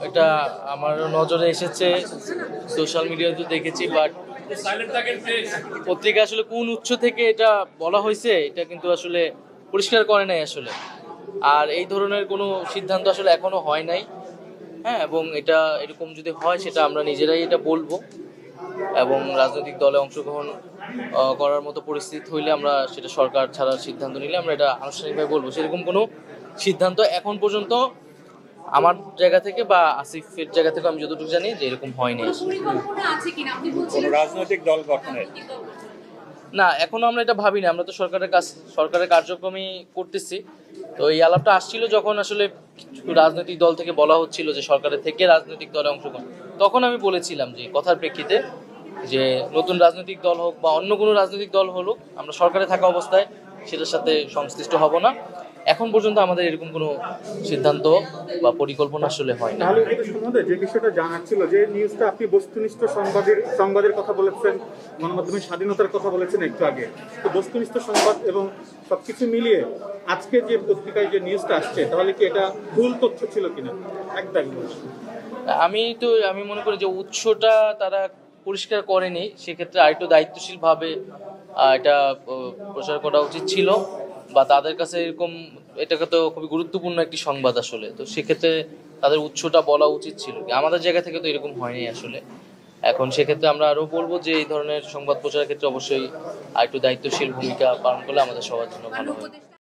এটা আমার নজরে এসেছে, সোশ্যাল মিডিয়াতে দেখেছি, বাট পত্রিকা আসলে কোন উৎস থেকে এটা বলা হয়েছে এটা কিন্তু আসলে পরিষ্কার করে নাই আসলে। আর এই ধরনের কোনো সিদ্ধান্ত আসলে এখনো হয় নাই। হ্যাঁ, এবং এটা এরকম যদি হয় সেটা আমরা নিজেরাই এটা বলবো, এবং রাজনৈতিক দলে অংশগ্রহণ করার মতো পরিস্থিতি হইলে আমরা সেটা সরকার ছাড়ার সিদ্ধান্ত নিলে আমরা এটা আনুষ্ঠানিকভাবে বলবো। সেরকম কোনো সিদ্ধান্ত এখন পর্যন্ত আমার জায়গা থেকে বা আসিফের জায়গা থেকে আমি যতটুকু জানি যে এরকম হয়নি। কোনো রাজনৈতিক দল গঠনের না, এখনো আমরা এটা ভাবি না। আমরা তো সরকারের কার্যক্রমই করতেছি। তো এই আলাপটা আসছিল যখন আসলে রাজনৈতিক দল থেকে বলা হচ্ছিল যে সরকারের থেকে রাজনৈতিক দলে অংশগ্রহণ, তখন আমি বলেছিলাম যে কথার প্রেক্ষিতে যে নতুন রাজনৈতিক দল হোক বা অন্য কোনো রাজনৈতিক দল হলো, আমরা সরকারে থাকা অবস্থায় সেটার সাথে সংশ্লিষ্ট হব না। এখন পর্যন্ত আমাদের এরকম কোনো সিদ্ধান্ত বা পরিকল্পনা আসলে হয় না। তাহলে এটা সম্বন্ধে যে বিষয়টা জানার ছিল, যে নিউজটা আপনি বস্তুনিষ্ঠ সংবাদের কথা বলেছেন, গণমাধ্যমের স্বাধীনতার কথা বলেছেন একটু আগে, তো বস্তুনিষ্ঠ সংবাদ এবং সবকিছু মিলিয়ে আজকে যে পত্রিকায় যে নিউজটা আসছে, তাহলে কি এটা ভুল তথ্য ছিল কিনা একদম? আমি মনে করি যে উৎসটা তারা পরিষ্কার করেনি, সেক্ষেত্রে আরেকটু দায়িত্বশীলভাবে এটা প্রচার করা উচিত ছিল, বা তাদের কাছে এরকম এটাকে তো খুবই গুরুত্বপূর্ণ একটি সংবাদ আসলে, তো সেক্ষেত্রে তাদের উৎসটা বলা উচিত ছিল। আমাদের জায়গা থেকে তো এরকম হয়নি আসলে। এখন সেক্ষেত্রে আমরা আরও বলবো যে এই ধরনের সংবাদ প্রচারের ক্ষেত্রে অবশ্যই আরেকটু দায়িত্বশীল ভূমিকা পালন করলে আমাদের সবার জন্য ভালো হবে।